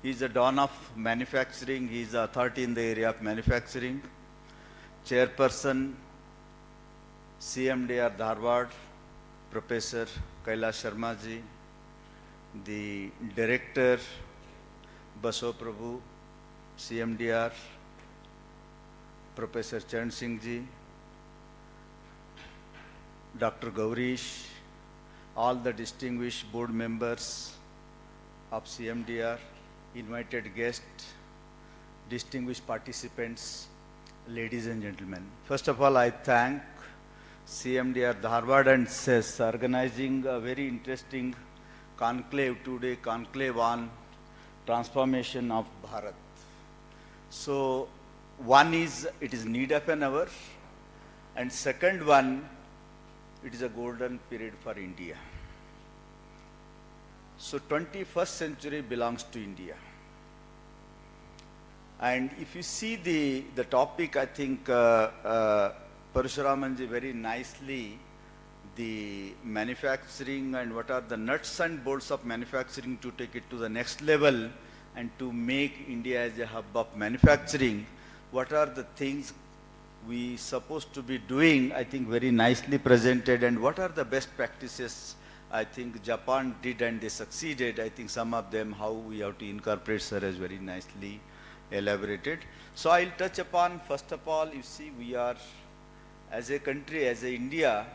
He is the dawn of manufacturing. He is the authority in the area of manufacturing. Chairperson, CMDR Dharwad, Professor Kailash Sharma ji. The Director, Baso Prabhu, CMDR, Professor Charan Singh ji, Dr. Gaurish, all the distinguished board members of CMDR, invited guests, distinguished participants, ladies and gentlemen. First of all, I thank CMDR Dharwad and CES organizing a very interesting conclave today, conclave on transformation of Bharat. So one is, it is need of an hour, and second one, it is a golden period for India. So 21st century belongs to India. And if you see the topic, I think Parashuramanji very nicely, the manufacturing and what are the nuts and bolts of manufacturing to take it to the next level and to make India as a hub of manufacturing, what are the things we supposed to be doing, I think very nicely presented, and what are the best practices I think Japan did and they succeeded. I think some of them, how we have to incorporate, sir, has very nicely elaborated. So I'll touch upon, first of all, you see, we are, as a country, as a India,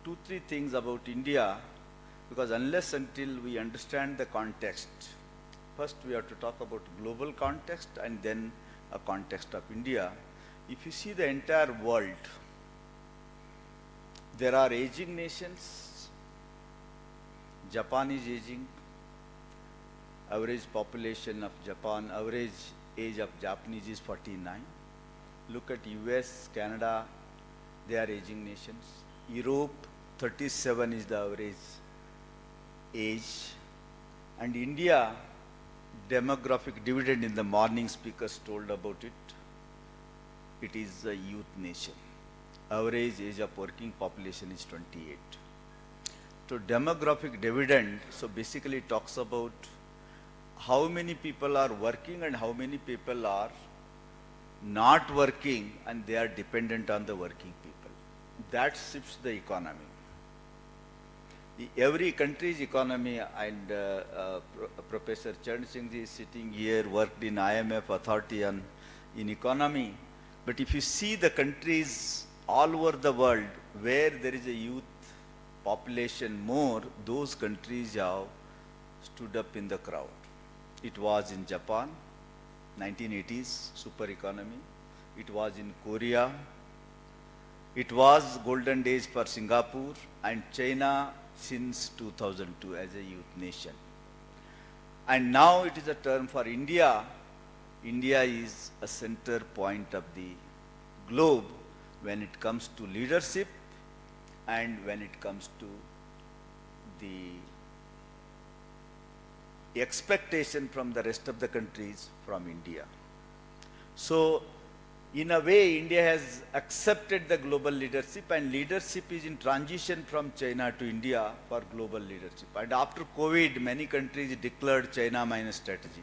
2-3 things about India, because unless until we understand the context, first we have to talk about global context and then a context of India. If you see the entire world, there are aging nations. Japan is aging. Average population of Japan, average age of Japanese is 49. Look at US, Canada, they are aging nations. Europe, 37 is the average age. And India, demographic dividend, in the morning speakers told about it. It is a youth nation. Average age of working population is 28. So demographic dividend, so basically it talks about how many people are working and how many people are not working and they are dependent on the working people. That shifts the economy. Every country's economy, and Professor Charan Singh ji is sitting here, worked in IMF authority on in economy. But if you see the countries all over the world where there is a youth population more, those countries have stood up in the crowd. It was in Japan, 1980s, super economy. It was in Korea. It was golden days for Singapore and China since 2002 as a youth nation. And now it is a term for India. India is a center point of the globe when it comes to leadership and when it comes to the expectation from the rest of the countries from India. So in a way, India has accepted the global leadership, and leadership is in transition from China to India for global leadership. And after COVID, many countries declared China minus strategy.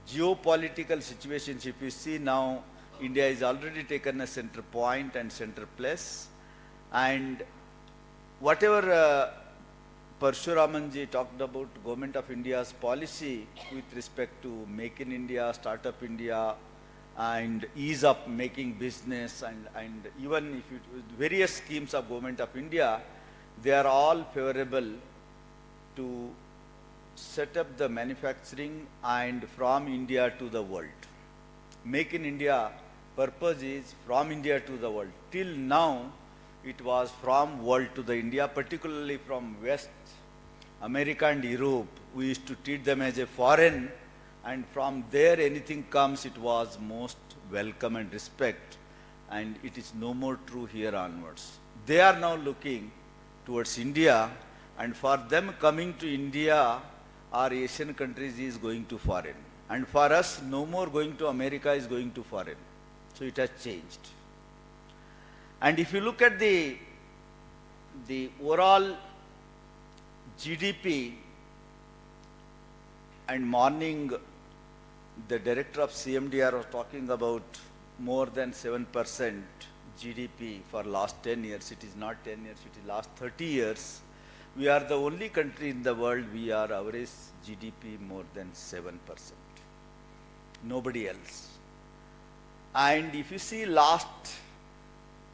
Geopolitical situations, if you see now, India is already taken a center point and center place. And whatever Parashuramanji talked about Government of India's policy with respect to Make in India, Startup India, and ease of making business, and even if it, various schemes of Government of India, they are all favorable to set up the manufacturing and from India to the world. Make in India purpose is from India to the world. Till now, it was from world to the India, particularly from West America and Europe. We used to treat them as a foreign, and from there anything comes, it was most welcome and respect, and it is no more true here onwards. They are now looking towards India, and for them coming to India, our Asian countries is going to foreign. And for us, no more going to America is going to foreign. So it has changed. And if you look at the overall GDP And morning, the director of CMDR was talking about more than 7% GDP for last 10 years. It is not 10 years, it is last 30 years. We are the only country in the world, we are average GDP more than 7%. Nobody else. And if you see last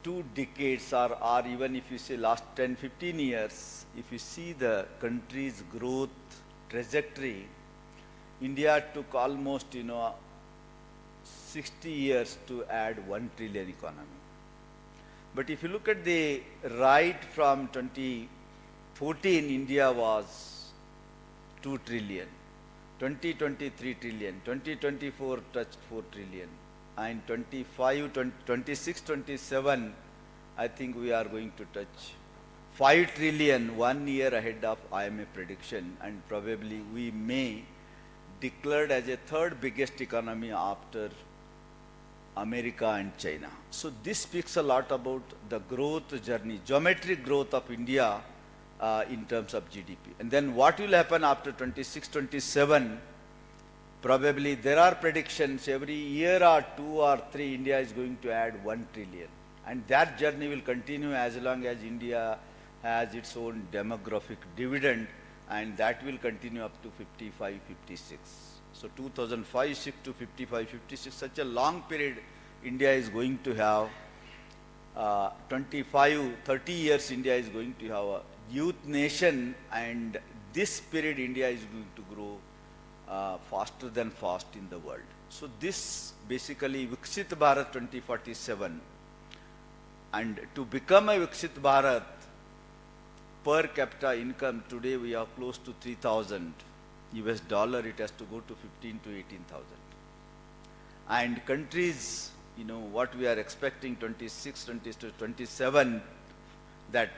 2 decades or even if you say last 10, 15 years, if you see the country's growth trajectory, India took almost, 60 years to add 1 trillion economy. But if you look at the right from 2014, India was 2 trillion, 2023 trillion, 2024 touched 4 trillion, and 26, 27, I think we are going to touch 5 trillion 1 year ahead of IMF prediction, and probably we may declared as a 3rd biggest economy after America and China. So this speaks a lot about the growth journey, geometric growth of India in terms of GDP. And then what will happen after 26, 27? Probably there are predictions every year or 2 or 3 India is going to add 1 trillion. And that journey will continue as long as India has its own demographic dividend, and that will continue up to 55, 56. So 2005, 6 to 55, 56, such a long period India is going to have. 25, 30 years India is going to have a youth nation, and this period India is going to grow faster than fast in the world. So this basically Viksit Bharat 2047, and to become a Viksit Bharat, per capita income today we are close to 3,000 US dollar, it has to go to 15 to 18,000. And countries, what we are expecting 26, 27, that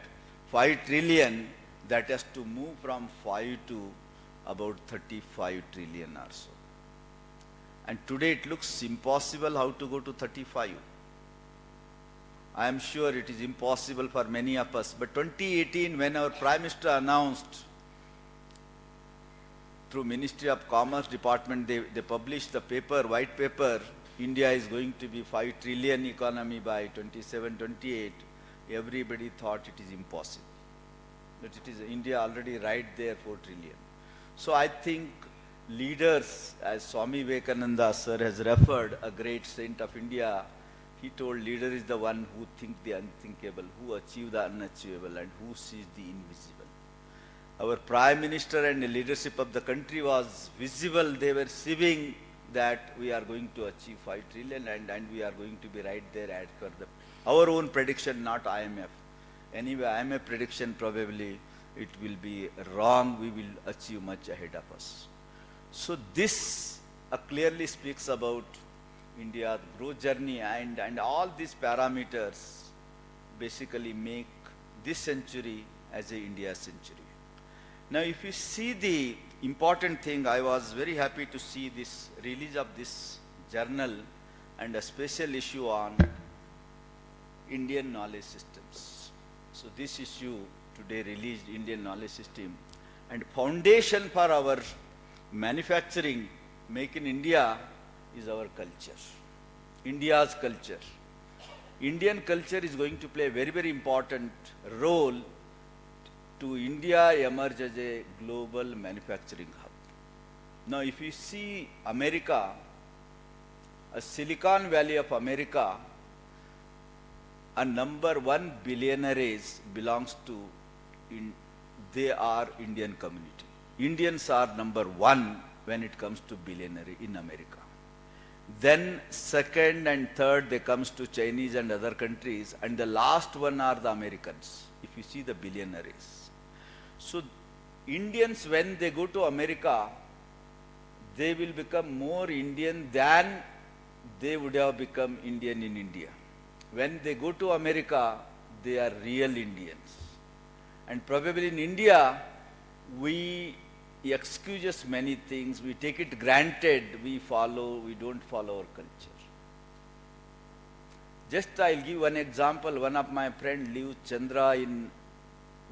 5 trillion, that has to move from 5 to about 35 trillion or so. And today it looks impossible how to go to 35. I am sure it is impossible for many of us. But 2018, when our Prime Minister announced through Ministry of Commerce Department, they published the paper, white paper, India is going to be 5 trillion economy by 27, 28. Everybody thought it is impossible. But it is India already right there, 4 trillion. So I think leaders, as Swami Vivekananda sir has referred, a great saint of India, he told leader is the one who thinks the unthinkable, who achieves the unachievable, and who sees the invisible. Our Prime Minister and the leadership of the country was visible. They were seeing that we are going to achieve 5 trillion and we are going to be right there as per our own prediction, not IMF. Anyway, IMF prediction probably it will be wrong. We will achieve much ahead of us. So this clearly speaks about India's growth journey, and all these parameters basically make this century as a India century. Now if you see the important thing, I was very happy to see this release of this journal and a special issue on Indian knowledge systems. So this issue today released Indian knowledge system, and foundation for our manufacturing, make in India, is our culture, India's culture. Indian culture is going to play a very, very important role to India emerge as a global manufacturing hub. Now if you see America, a Silicon Valley of America, a number 1 billionaires belongs to, they are Indian community. Indians are number 1 when it comes to billionaire in America. Then second and third they comes to Chinese and other countries, and the last one are the Americans, if you see the billionaires. So Indians, when they go to America, they will become more Indian than they would have become Indian in India. When they go to America, they are real Indians. And probably in India, we excuse many things, we take it granted, we don't follow our culture. Just I'll give one example. One of my friend lives Chandra in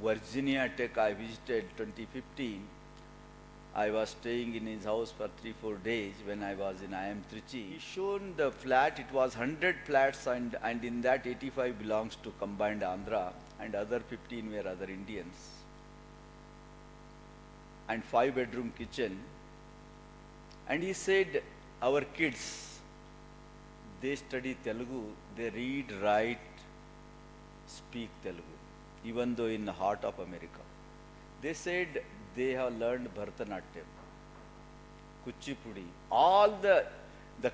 Virginia Tech. I visited 2015. I was staying in his house for 3-4 days when I was in IM Trichy. He shown the flat, it was 100 flats and in that 85 belongs to combined Andhra and other 15 were other Indians. And 5-bedroom kitchen. And he said, our kids, they study Telugu, they read, write, speak Telugu, even though in the heart of America. They said they have learned Bharatanatyam, Kuchipudi, all the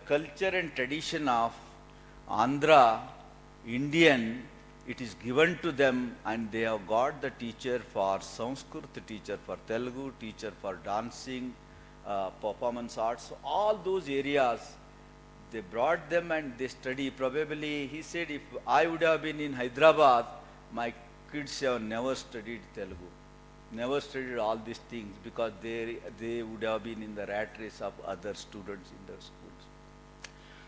culture and tradition of Andhra, Indian, it is given to them and they have got the teacher for Sanskrit, teacher for Telugu, teacher for dancing, performance arts, so all those areas, they brought them and they study. Probably, he said, if I would have been in Hyderabad, my kids have never studied Telugu, never studied all these things because they would have been in the rat race of other students in the schools.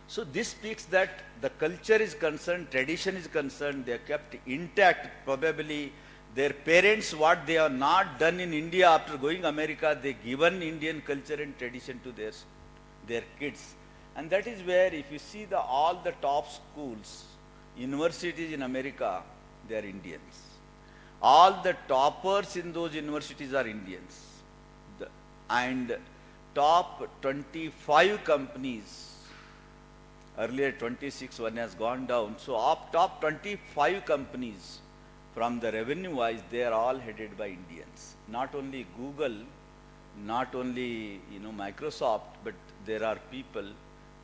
So this speaks that the culture is concerned, tradition is concerned, they are kept intact. Probably their parents, what they have not done in India after going America, they given Indian culture and tradition to their kids. And that is where if you see all the top schools, universities in America, they are Indians. All the toppers in those universities are Indians. And top 25 companies, earlier 26, one has gone down. So of top 25 companies, from the revenue wise, they are all headed by Indians. Not only Google, not only Microsoft, but there are people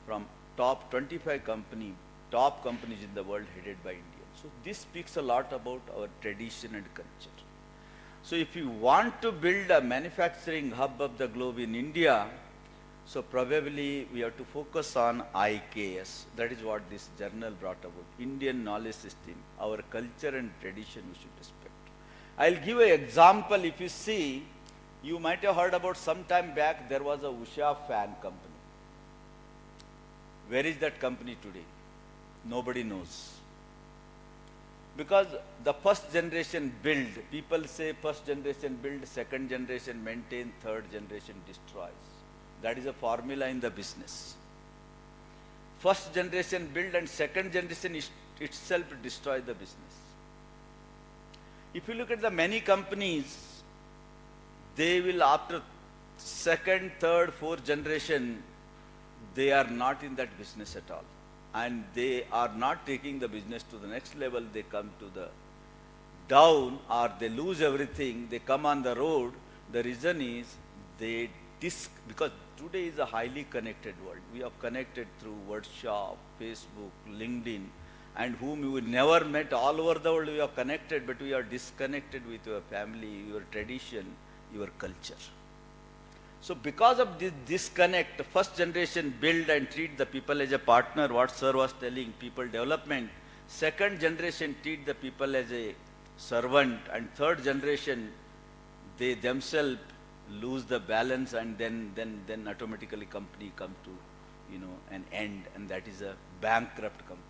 from top 25 top companies in the world headed by Indians. So this speaks a lot about our tradition and culture. So if you want to build a manufacturing hub of the globe in India, so probably we have to focus on IKS. That is what this journal brought about. Indian knowledge system, our culture and tradition we should respect. I'll give an example. If you see, you might have heard about some time back, there was a Usha fan company. Where is that company today? Nobody knows. Because the first generation build, people say first generation build, second generation maintain, third generation destroys. That is a formula in the business. First generation build and second generation itself destroy the business. If you look at the many companies, they will after second, third, fourth generation, they are not in that business at all. And they are not taking the business to the next level. They come to the down or they lose everything. They come on the road. The reason is because today is a highly connected world. We are connected through WhatsApp, Facebook, LinkedIn, and whom you never met all over the world. We are connected, but we are disconnected with your family, your tradition, your culture. So because of this disconnect, first generation build and treat the people as a partner, what sir was telling, people development. Second generation treat the people as a servant, and third generation, they themselves lose the balance, and then automatically company come to an end, and that is a bankrupt companies.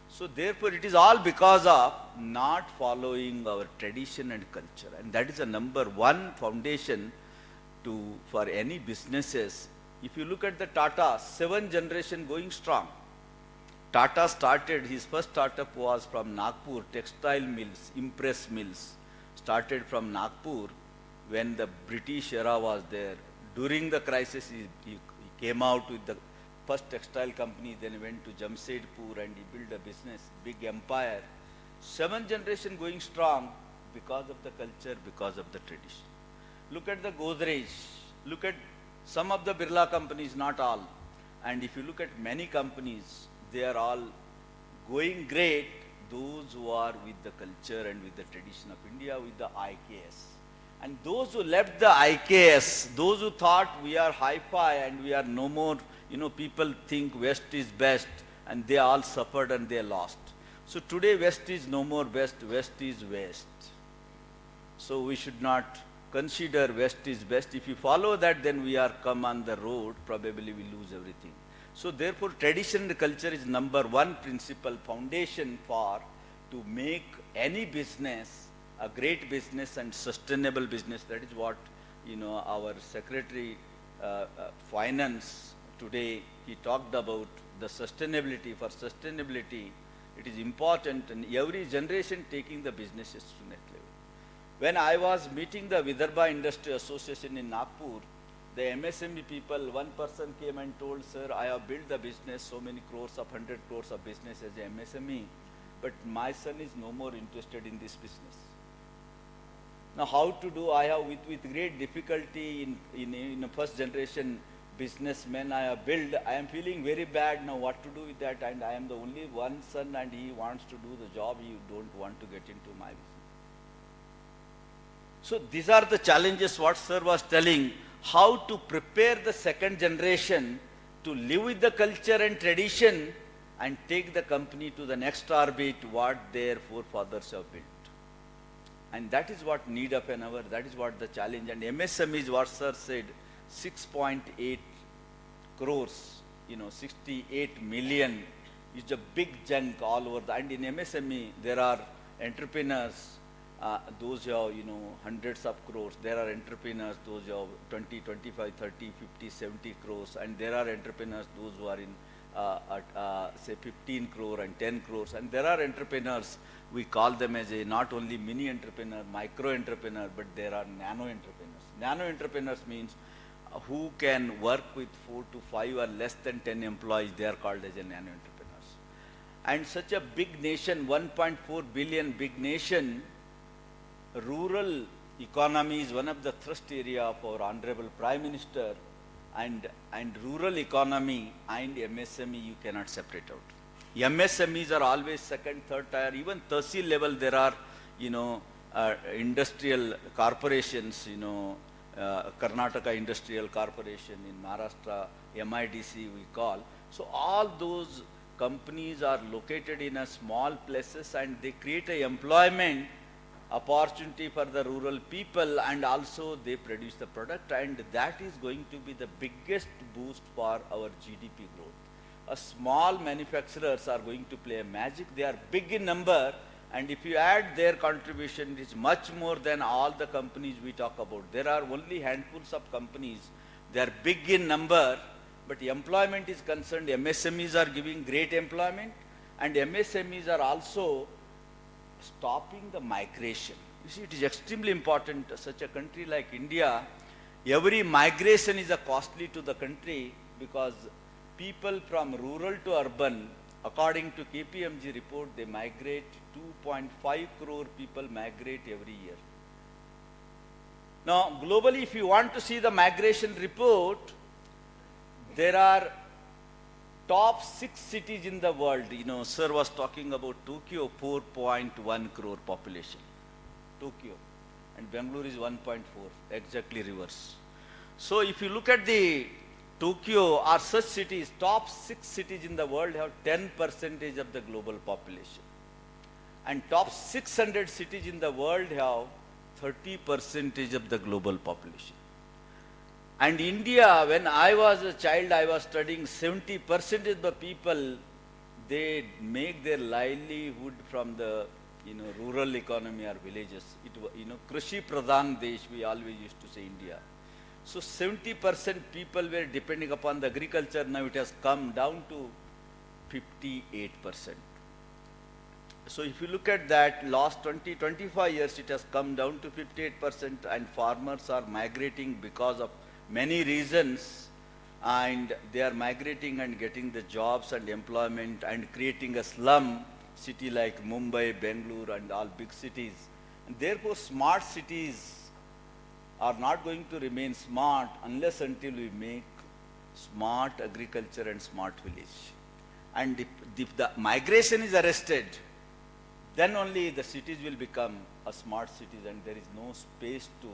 So therefore it is all because of not following our tradition and culture, and that is a number one foundation for any businesses. If you look at the Tata, 7th generation going strong. Tata started, his first startup was from Nagpur, textile mills, impress mills. Started from Nagpur when the British era was there. During the crisis, he came out with the first textile company, then he went to Jamshedpur and he built a business, big empire. 7th generation going strong because of the culture, because of the tradition. Look at the Godrej, look at some of the Birla companies, not all. And if you look at many companies, they are all going great, those who are with the culture and with the tradition of India, with the IKS. And those who left the IKS, those who thought we are hi-fi and we are no more, people think West is best, and they all suffered and they lost. So today West is no more best, West is West. So we should not consider West is best. If you follow that, then we are come on the road, probably we lose everything. So therefore, tradition and culture is number one principle, foundation to make any business a great business and sustainable business. That is what our Secretary Finance today, he talked about the sustainability. For sustainability, it is important, and every generation taking the businesses to next level. When I was meeting the Vidarbha Industry Association in Nagpur, the MSME people, one person came and told, sir, I have built the business, so many crores of 100 crores of business as a MSME, but my son is no more interested in this business. Now how to do? I have with great difficulty in a first generation businessman I have built. I am feeling very bad now what to do with that, and I am the only one son and he wants to do the job, he don't want to get into my business. So these are the challenges what sir was telling, how to prepare the second generation to live with the culture and tradition and take the company to the next orbit what their forefathers have built. And that is what need of an hour, that is what the challenge. And MSME is what sir said, 6.8 crores, 68 million is a big chunk all over. And in MSME, there are entrepreneurs, those who have, hundreds of crores. There are entrepreneurs, those who have 20, 25, 30, 50, 70 crores. And there are entrepreneurs, those who are in, say, 15 crore and 10 crores. And there are entrepreneurs, we call them as a not only mini entrepreneur, micro entrepreneur, but there are nano entrepreneurs. Nano entrepreneurs means who can work with 4 to 5 or less than 10 employees, they are called as a nano entrepreneurs. And such a big nation, 1.4 billion big nation, rural economy is one of the thrust area of our Honorable Prime Minister, and rural economy and MSME you cannot separate out. MSMEs are always second, third tier, even Tehsil level there are, industrial corporations, Karnataka Industrial Corporation, in Maharashtra, MIDC we call. So all those companies are located in a small places and they create a employment opportunity for the rural people, and also they produce the product, and that is going to be the biggest boost for our GDP growth. A small manufacturers are going to play a magic. They are big in number, and if you add their contribution, it is much more than all the companies we talk about. There are only handfuls of companies. They are big in number, but employment is concerned. MSMEs are giving great employment, and MSMEs are also stopping the migration. You see, it is extremely important. Such a country like India, every migration is a costly to the country, because people from rural to urban, according to KPMG report, they migrate, 2.5 crore people migrate every year. Now, globally, if you want to see the migration report, there are top 6 cities in the world. Sir was talking about Tokyo, 4.1 crore population. Tokyo. And Bangalore is 1.4, exactly reverse. So if you look at the Tokyo or such cities, top 6 cities in the world have 10% of the global population. And top 600 cities in the world have 30% of the global population. And India, when I was a child, I was studying, 70% of the people, they make their livelihood from the rural economy or villages. Krishi Pradhan Desh, we always used to say India. So 70% people were depending upon the agriculture. Now it has come down to 58%. So if you look at that, last 20-25 years, it has come down to 58%, and farmers are migrating because of many reasons, and they are migrating and getting the jobs and employment and creating a slum city like Mumbai, Bangalore and all big cities. And therefore smart cities are not going to remain smart unless until we make smart agriculture and smart village. And if the migration is arrested, then only the cities will become a smart cities, and there is no space to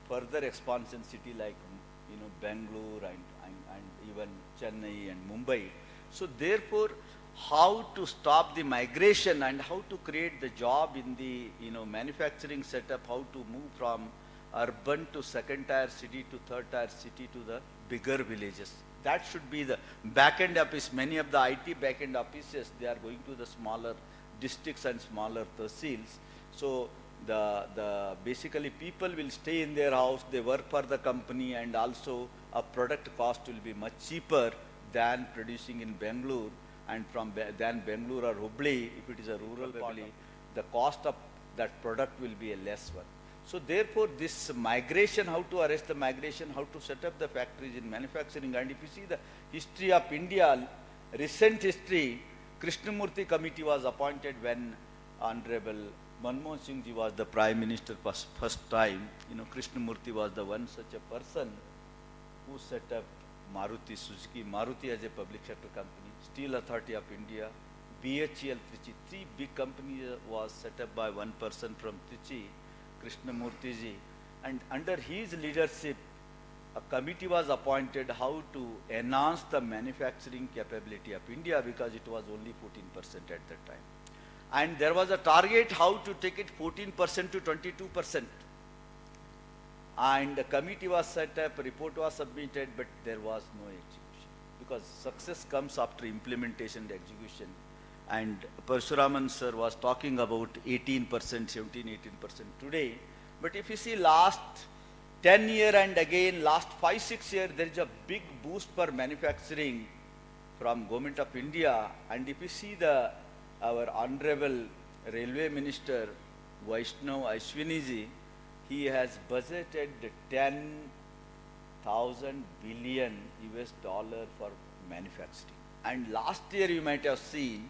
further expansion city like Bangalore and even Chennai and Mumbai. So therefore, how to stop the migration and how to create the job in the manufacturing setup, how to move from urban to second tier city to third tier city to the bigger villages. That should be the back-end office. Many of the IT back-end offices, they are going to the smaller districts and smaller tehsils. So basically people will stay in their house, they work for the company, and also a product cost will be much cheaper than producing in Bangalore, and than Bangalore or Hubli, if it is a rural part, the cost of that product will be a less one. So therefore, this migration, how to arrest the migration, how to set up the factories in manufacturing, and if you see the history of India, recent history, Krishnamurti committee was appointed when Honorable Manmohan Singh ji was the Prime Minister first time. You know, Krishnamurti was the one such a person who set up Maruti Suzuki, Maruti as a public sector company, Steel Authority of India, BHEL Trichy. Three big companies was set up by one person from Trichy, Krishnamurti ji. And under his leadership, a committee was appointed how to enhance the manufacturing capability of India, because it was only 14% at that time. And there was a target how to take it 14% to 22%. And the committee was set up, a report was submitted, but there was no execution. Because success comes after implementation and execution. And Parshuraman sir was talking about 18%, 17, 18% today. But if you see last 10 years and again last 5-6 years, there is a big boost for manufacturing from Government of India. And if you see our Honorable Railway Minister Vaishnav Ashwini ji, he has budgeted 10,000 billion US dollar for manufacturing. And last year you might have seen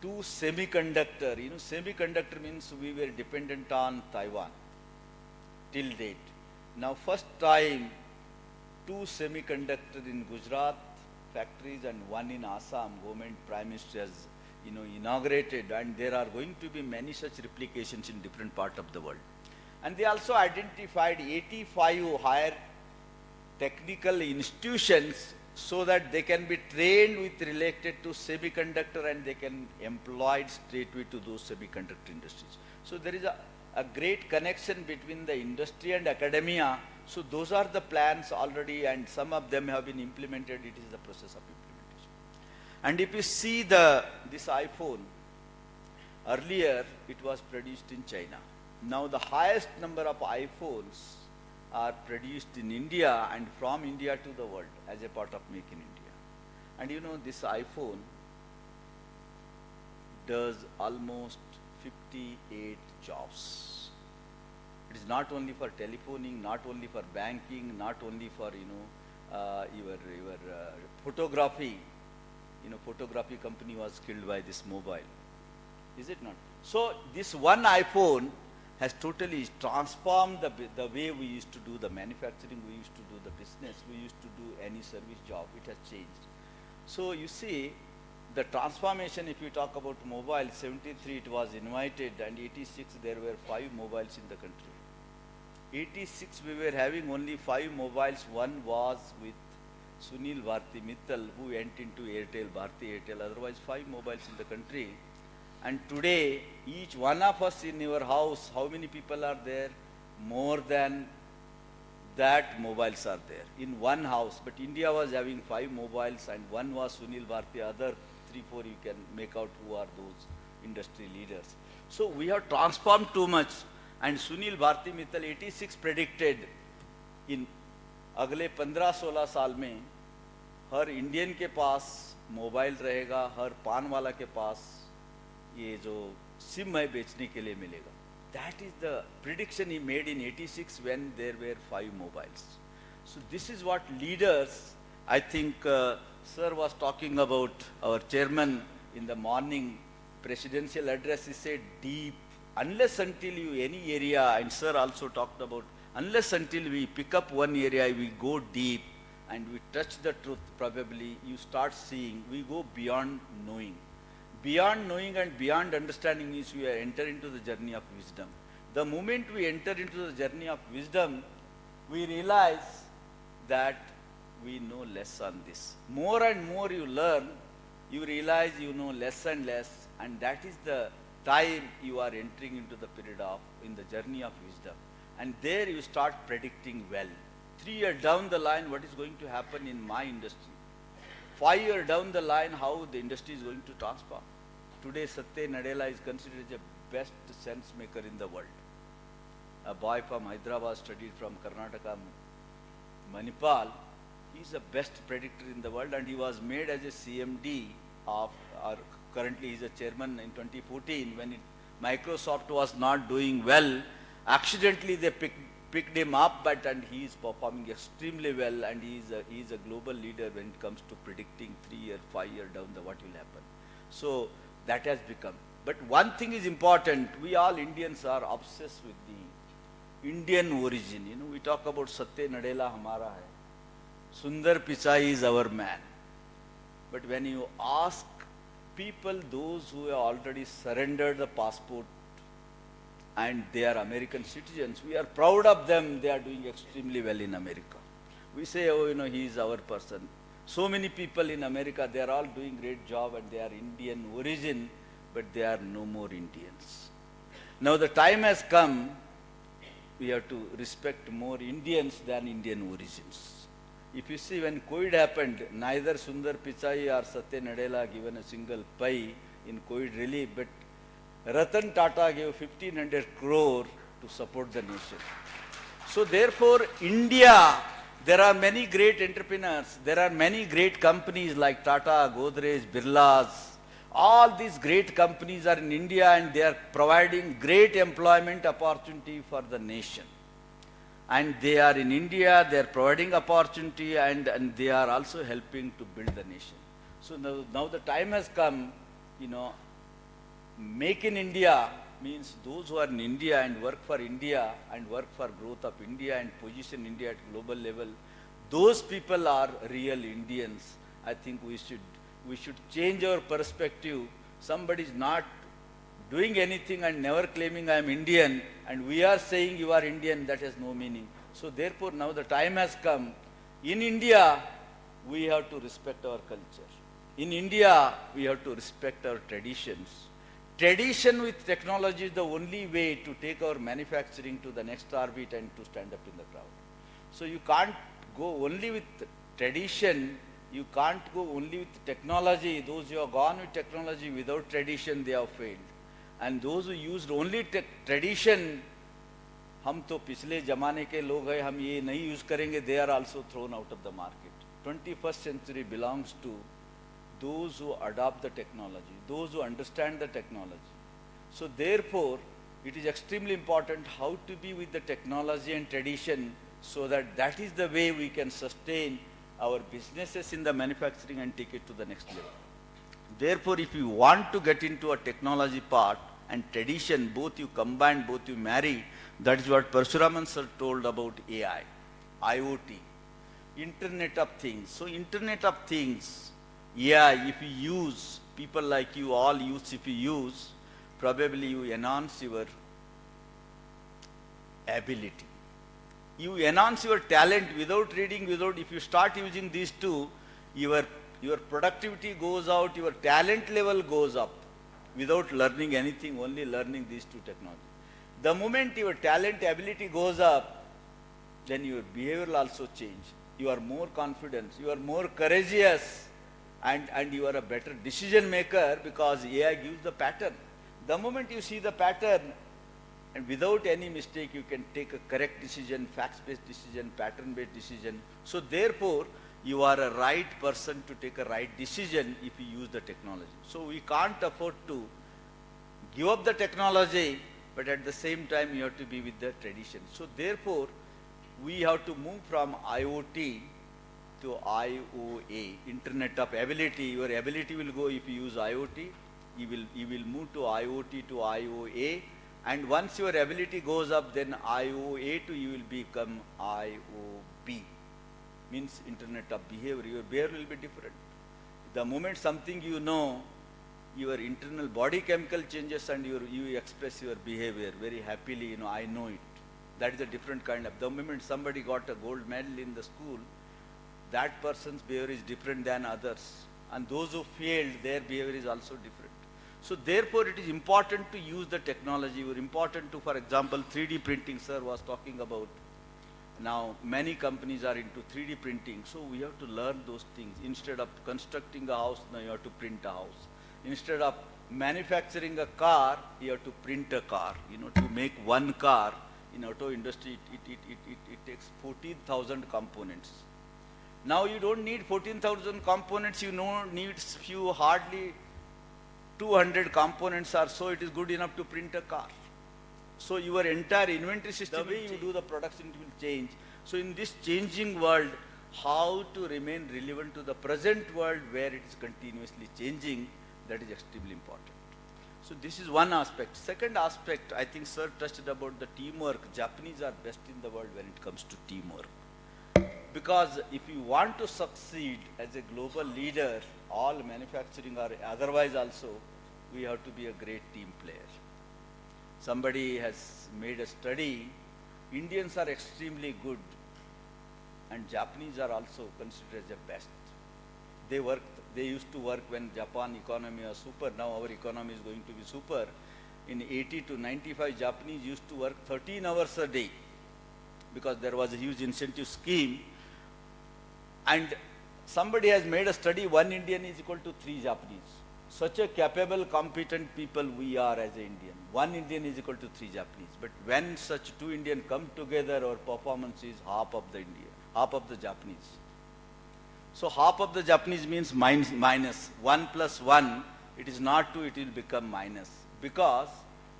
2 semiconductor, you know, semiconductor means we were dependent on Taiwan till date. Now first time 2 semiconductor in Gujarat factories and 1 in Assam, government prime minister has, you know, inaugurated, and there are going to be many such replications in different parts of the world. And they also identified 85 higher technical institutions so that they can be trained with related to semiconductor, and they can employ straightway to those semiconductor industries. So there is a great connection between the industry and academia. So those are the plans already, and some of them have been implemented. It is the process of implementation. And if you see this iPhone, earlier it was produced in China. Now the highest number of iPhones are produced in India and from India to the world as a part of Make in India. And you know, this iPhone does almost 58 jobs. It is not only for telephoning, not only for banking, not only for, you know, your photography. You know, photography company was killed by this mobile. Is it not? So this one iPhone has totally transformed the way we used to do the manufacturing, we used to do the business, we used to do any service job. It has changed. So you see, the transformation, if you talk about mobile, 73 it was invited, and 86 there were 5 mobiles in the country. 86 we were having only 5 mobiles. One was with Sunil Bharti Mittal, who went into Airtel, Bharti Airtel, otherwise 5 mobiles in the country. And today, each one of us in your house, how many people are there? More than that mobiles are there in one house. But India was having 5 mobiles, and one was Sunil Bharti, other 3-4 you can make out who are those industry leaders. So we have transformed too much. And Sunil Bharti Mittal 86 predicted in अगले 15-16 साल में हर Indian के पास mobile रहेगा, हर पान वाला के पास ये जो सिम है बेचने के लिए मिलेगा. That is the prediction he made in 86 when there were 5 mobiles. So this is what leaders, I think sir was talking about, our chairman in the morning presidential address, he said deep, unless until you any area, and sir also talked about, unless until we pick up one area, we go deep and we touch the truth, probably you start seeing, we go beyond knowing. Beyond knowing and beyond understanding is we enter into the journey of wisdom. The moment we enter into the journey of wisdom, we realize that we know less on this. More and more you learn, you realize you know less and less, and that is the time you are entering into the period of, in the journey of wisdom. And there you start predicting well. 3 years down the line, what is going to happen in my industry? 5 years down the line, how the industry is going to transform. Today, Satya Nadella is considered the best sense maker in the world. a boy from Hyderabad studied from Karnataka, Manipal. He's the best predictor in the world, and he was made as a CMD of, or currently he's a chairman in 2014 when Microsoft was not doing well. Accidentally they picked him up, and he is performing extremely well, and he is a global leader when it comes to predicting 3 year, 5 year down the what will happen. So that has become. But one thing is important, we all Indians are obsessed with the Indian origin. You know, we talk about Satya Nadella hamara hai, Sundar Pichai is our man. But when you ask people, those who have already surrendered the passport and they are American citizens, we are proud of them, they are doing extremely well in America. We say, oh, you know, he is our person. So many people in America, they are all doing great job and they are Indian origin, but they are no more Indians. Now the time has come, we have to respect more Indians than Indian origins. If you see when COVID happened, neither Sundar Pichai or Satya Nadella given a single pie in COVID relief, but Ratan Tata gave 1,500 crore to support the nation. So therefore, India, there are many great entrepreneurs, there are many great companies like Tata, Godrej, Birlas. All these great companies are in India and they are providing great employment opportunity for the nation. And they are in India, they are providing opportunity and they are also helping to build the nation. So now the time has come, you know, make in India means those who are in India and work for India and work for growth of India and position India at global level, those people are real Indians. I think we should change our perspective. Somebody is not doing anything and never claiming I am Indian and we are saying you are Indian, that has no meaning. So therefore now the time has come. In India, we have to respect our culture. In India, we have to respect our traditions. Tradition with technology is the only way to take our manufacturing to the next orbit and to stand up in the crowd. So you can't go only with tradition, you can't go only with technology. Those who have gone with technology without tradition, they have failed. And those who used only tradition, हम तो पिछले जमाने के लोग हैं, हम ये नहीं use करेंगे, they are also thrown out of the market. 21st century belongs to those who adopt the technology, those who understand the technology. So therefore, it is extremely important how to be with the technology and tradition so that is the way we can sustain our businesses in the manufacturing and take it to the next level. Therefore, if you want to get into a technology part and tradition, both you combine, both you marry, that is what Parshuraman sir told about AI, IoT, Internet of Things. So Internet of Things, yeah, if you use, people like you all use, if you use, probably you enhance your ability. You enhance your talent without reading, if you start using these two, your productivity goes out, your talent level goes up without learning anything, only learning these two technologies. The moment your talent ability goes up, then your behavior will also change. You are more confident, you are more courageous, and you are a better decision maker because AI gives the pattern. The moment you see the pattern, and without any mistake, you can take a correct decision, facts-based decision, pattern-based decision. So therefore, you are a right person to take a right decision if you use the technology. So we can't afford to give up the technology, but at the same time, you have to be with the tradition. So therefore, we have to move from IoT to IOA, Internet of Ability. Your ability will go if you use IoT. You will move to IoT to IOA. And once your ability goes up, then IOA to you will become IOB. Means Internet of Behavior. Your behavior will be different. The moment something you know, your internal body chemical changes and you express your behavior very happily, you know, I know it. That is a different kind of. The moment somebody got a gold medal in the school, that person's behavior is different than others. And those who failed, their behavior is also different. So therefore, it is important to use the technology. It is important to, for example, 3D printing, sir was talking about. Now, many companies are into 3D printing. So we have to learn those things. Instead of constructing a house, now you have to print a house. Instead of manufacturing a car, you have to print a car. You know, to make one car, in auto industry, it takes 14,000 components. Now you don't need 14,000 components, you need few, hardly 200 components or so, it is good enough to print a car. So your entire inventory system, the way you do the production, it will change. So in this changing world, how to remain relevant to the present world where it is continuously changing, that is extremely important. So this is one aspect. Second aspect, I think sir touched about the teamwork. Japanese are best in the world when it comes to teamwork. Because if you want to succeed as a global leader, all manufacturing or otherwise also, we have to be a great team player. Somebody has made a study, Indians are extremely good and Japanese are also considered as the best. They used to work when Japan economy was super, now our economy is going to be super. In 80 to 95, Japanese used to work 13 hours a day because there was a huge incentive scheme. And somebody has made a study, 1 Indian is equal to 3 Japanese. Such a capable, competent people we are as an Indian. 1 Indian is equal to 3 Japanese. But when such 2 Indians come together, our performance is half of the Japanese. So half of the Japanese means minus. 1 plus 1, it is not 2, it will become minus. Because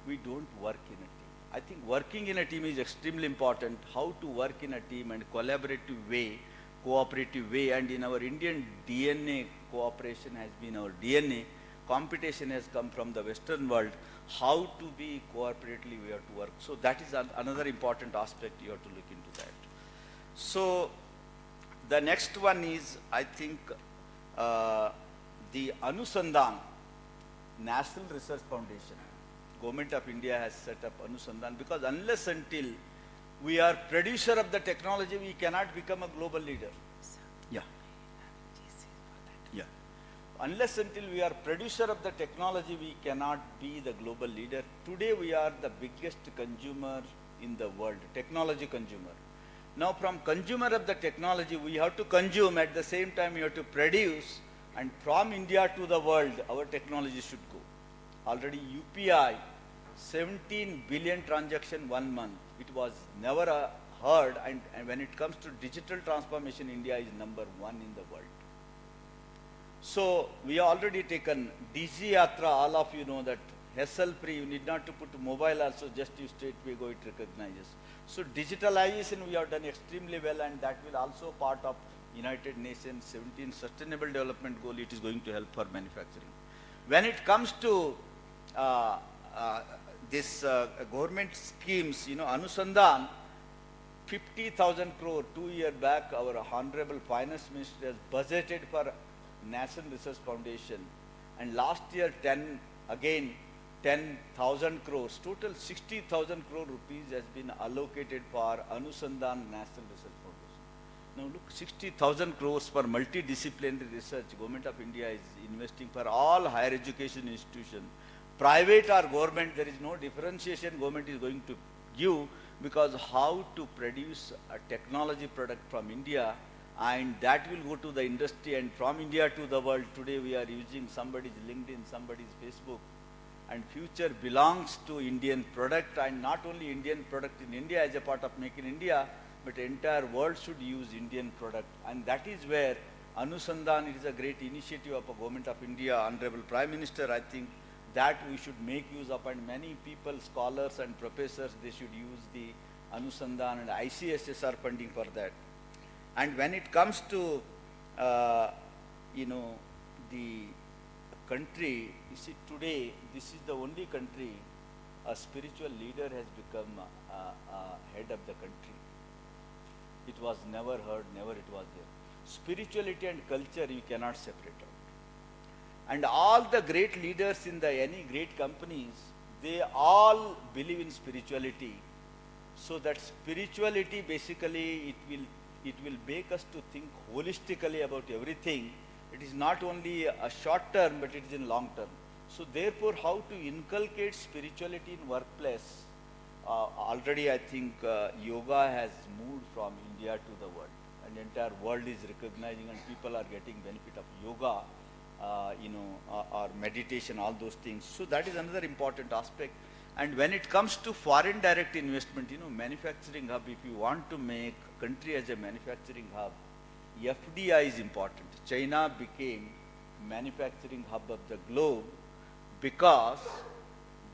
we don't work in a team. I think working in a team is extremely important. How to work in a team and collaborative way, cooperative way, and in our Indian DNA, cooperation has been our DNA. Competition has come from the Western world. How to be cooperatively, we have to work. So that is another important aspect, you have to look into that. So the next one is, I think, the Anusandhan, National Research Foundation. Government of India has set up Anusandhan because unless until we are producer of the technology, we cannot become a global leader. Yeah. Yeah. Unless until we are producer of the technology, we cannot be the global leader. Today we are the biggest consumer in the world, technology consumer. Now from consumer of the technology, we have to consume, at the same time we have to produce, and from India to the world, our technology should go. Already UPI, 17 billion transaction 1 month. It was never heard, and when it comes to digital transformation, India is number 1 in the world. So we have already taken DG Yatra, all of you know that, hassle-free, you need not to put mobile also, just you straightway go, it recognizes. So digitalization we have done extremely well, and that will also part of United Nations 17 Sustainable Development Goal, it is going to help for manufacturing. When it comes to this government schemes, Anusandhan, 50,000 crore, 2 years back, our Honorable Finance Minister has budgeted for National Research Foundation, and last year 10,000 crores, total 60,000 crore rupees has been allocated for Anusandhan National Research Foundation. Now look, 60,000 crores for multidisciplinary research, Government of India is investing for all higher education institutions. Private or government, there is no differentiation government is going to give, because how to produce a technology product from India, and that will go to the industry, and from India to the world. Today we are using somebody's LinkedIn, somebody's Facebook, and future belongs to Indian product, and not only Indian product in India as a part of Make in India, but entire world should use Indian product. And that is where Anusandhan is a great initiative of a Government of India, Honorable Prime Minister. I think that we should make use of, and many people, scholars and professors, they should use the Anusandhan, and ICSSR funding for that. And when it comes to, the country, you see today, this is the only country a spiritual leader has become head of the country. It was never heard, never it was there. Spirituality and culture you cannot separate out. And all the great leaders in any great companies, they all believe in spirituality. So that spirituality basically it will make us to think holistically about everything. It is not only a short term, but it is in long term. So therefore, how to inculcate spirituality in workplace? Already I think yoga has moved from India to the world, and the entire world is recognizing, and people are getting benefit of yoga, or meditation, all those things. So that is another important aspect. And when it comes to foreign direct investment, manufacturing hub, if you want to make country as a manufacturing hub, FDI is important. China became manufacturing hub of the globe because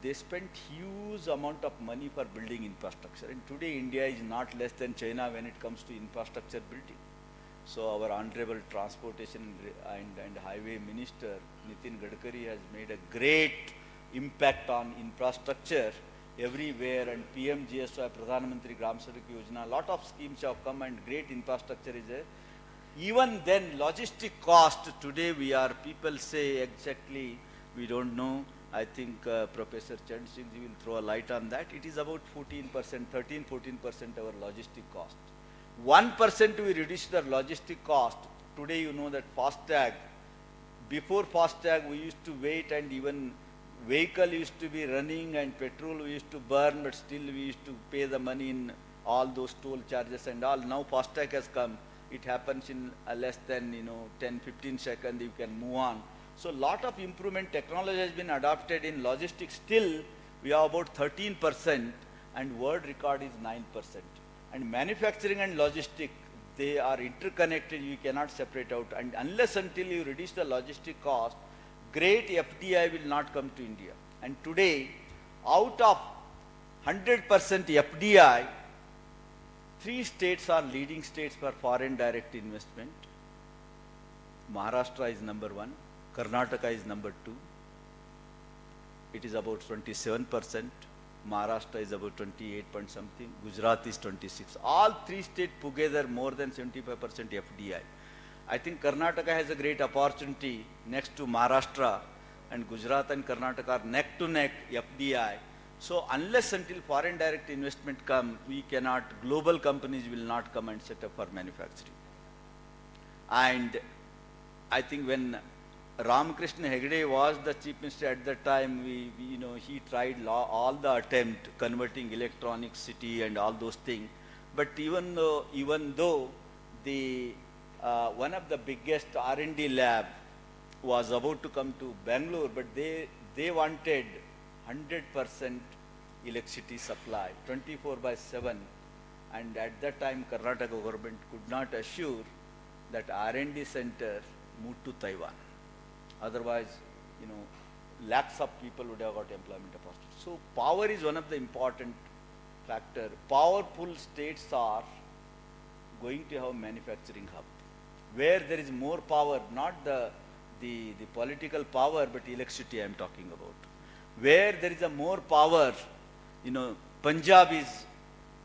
they spent huge amount of money for building infrastructure. And today India is not less than China when it comes to infrastructure building. So our Honorable Transportation and Highway Minister Nitin Gadkari has made a great impact on infrastructure everywhere, and PMGSY, Pradhan Mantri Gram Sadak Yojana, lot of schemes have come and great infrastructure is there. Even then, logistic cost, today people say exactly, we don't know. I think Professor Chand Singh will throw a light on that. It is about 14%, 13, 14% our logistic cost. 1% we reduce the logistic cost. Today you know that FASTag, before FASTag we used to wait, and even vehicle used to be running and petrol we used to burn, but still we used to pay the money in all those toll charges and all. Now FASTag has come. It happens in less than 10-15 seconds, you can move on. So lot of improvement, technology has been adopted in logistics. Still we have about 13% and world record is 9%. And manufacturing and logistics, they are interconnected, you cannot separate out. And unless until you reduce the logistic cost, great FDI will not come to India. And today, out of 100% FDI, 3 states are leading states for foreign direct investment. Maharashtra is number 1, Karnataka is number 2. It is about 27%. Maharashtra is about 28 point something. Gujarat is 26. All 3 states together more than 75% FDI. I think Karnataka has a great opportunity next to Maharashtra, and Gujarat and Karnataka are neck to neck FDI. So unless until foreign direct investment come, we cannot, global companies will not come and set up for manufacturing. And I think when Ramakrishna Hegde was the Chief Minister at that time, he tried all the attempt converting electronic city and all those things. But even though the one of the biggest R&D lab was about to come to Bangalore, but they wanted 100% electricity supply, 24/7, and at that time Karnataka government could not assure that R&D center moved to Taiwan. Otherwise, lakhs of people would have got employment opportunities. So power is one of the important factor. Powerful states are going to have manufacturing hub, where there is more power, not the political power, but electricity I am talking about. Where there is a more power, Punjab is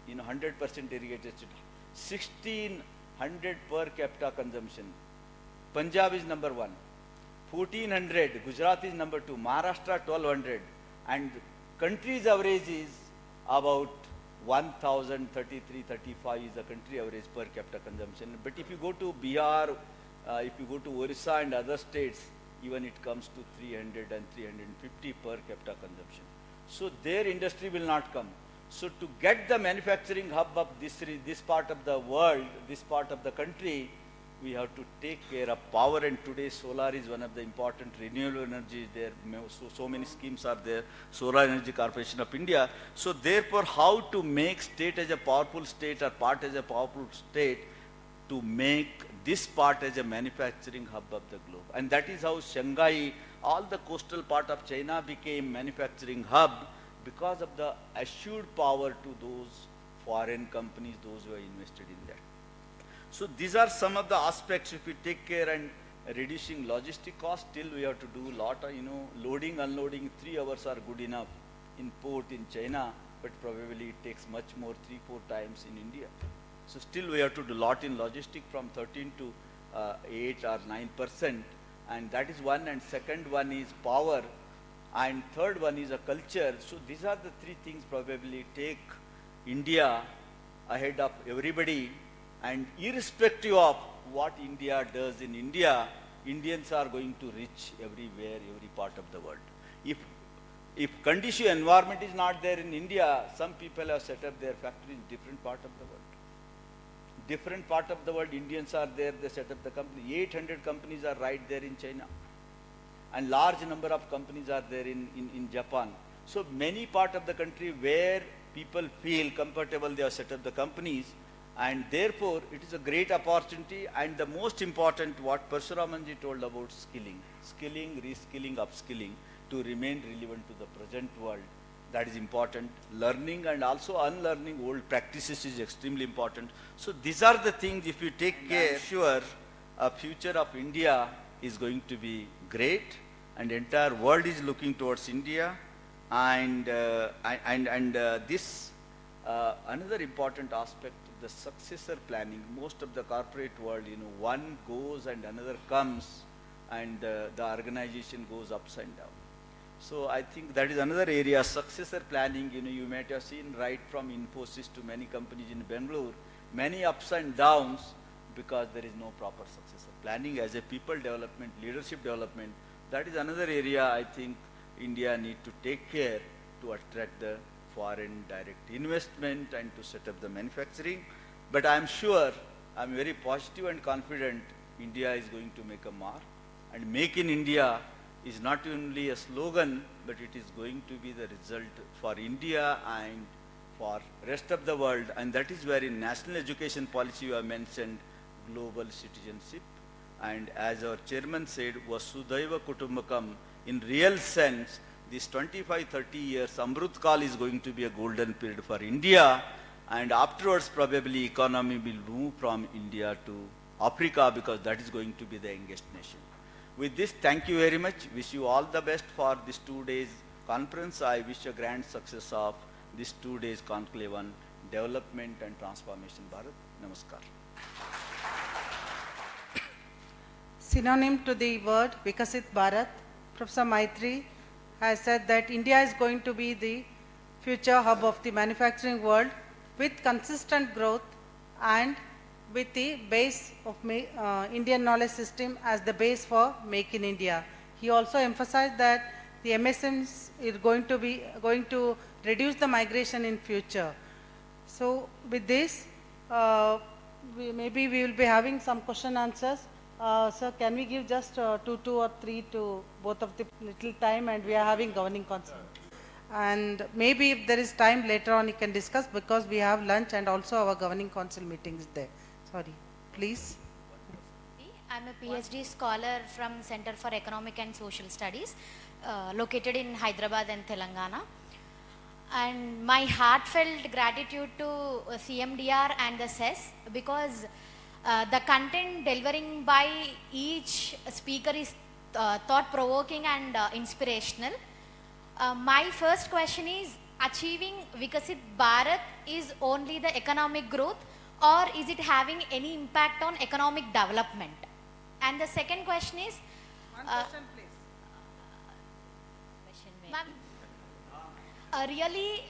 100% irrigated state, 1600 per capita consumption. Punjab is number 1. 1400, Gujarat is number 2, Maharashtra 1200, and country's average is about 1033, 35 is the country average per capita consumption. But if you go to Bihar, if you go to Orissa and other states, even it comes to 300 and 350 per capita consumption. So their industry will not come. So to get the manufacturing hub of this part of the world, this part of the country, we have to take care of power, and today solar is one of the important renewable energy there. So many schemes are there, Solar Energy Corporation of India. So therefore, how to make state as a powerful state or part as a powerful state to make this part as a manufacturing hub of the globe. And that is how Shanghai, all the coastal part of China became manufacturing hub because of the assured power to those foreign companies, those who are invested in that. So these are some of the aspects. If we take care and reducing logistic cost, still we have to do a lot of, loading, unloading, 3 hours are good enough in port in China, but probably it takes much more, 3-4 times in India. So still we have to do a lot in logistic, from 13 to 8 or 9%, and that is one. And second one is power, and third one is a culture. So these are the 3 things probably take India ahead of everybody. And irrespective of what India does in India, Indians are going to reach everywhere, every part of the world. If conducive environment is not there in India, some people have set up their factories in different part of the world. Different part of the world, Indians are there, they set up the company. 800 companies are right there in China. And large number of companies are there in Japan. So many part of the country where people feel comfortable, they have set up the companies, and therefore it is a great opportunity. And the most important, what Parshuramanji told about skilling, reskilling, upskilling to remain relevant to the present world, that is important. Learning and also unlearning old practices is extremely important. So these are the things, if you take care, I'm sure a future of India is going to be great, and entire world is looking towards India. And this another important aspect, the successor planning. Most of the corporate world, one goes and another comes, and the organization goes ups and down. So I think that is another area, successor planning. You might have seen right from Infosys to many companies in Bangalore, many ups and downs because there is no proper successor planning as a people development, leadership development. That is another area I think India need to take care to attract the foreign direct investment and to set up the manufacturing. But I am sure, I am very positive and confident India is going to make a mark. And Make in India is not only a slogan, but it is going to be the result for India and for rest of the world. And that is where in national education policy you have mentioned global citizenship. And as our chairman said, Vasudhaiva Kutumbakam, in real sense, this 25-30 years, Amrut Kal is going to be a golden period for India, and afterwards probably economy will move from India to Africa, because that is going to be the youngest nation. With this, thank you very much. Wish you all the best for this 2 days conference. I wish a grand success of this 2 days conclave on development and transformation Bharat. Namaskar. Synonym to the word Vikasit Bharat, Professor Metri has said that India is going to be the future hub of the manufacturing world with consistent growth and with the base of Indian knowledge system as the base for Make in India. He also emphasized that the MSMs is going to reduce the migration in future. So with this, maybe we will be having some question answers. Sir, can we give just 2 or 3 to both of the little time, and we are having governing council. And maybe if there is time later on, you can discuss, because we have lunch and also our governing council meetings there. Sorry, please. I'm a PhD scholar from Center for Economic and Social Studies, located in Hyderabad and Telangana. And my heartfelt gratitude to CMDR and the SES, because the content delivering by each speaker is thought-provoking and inspirational. My first question is, achieving Vikasit Bharat is only the economic growth, or is it having any impact on economic development? And the second question is... One question, please. Really,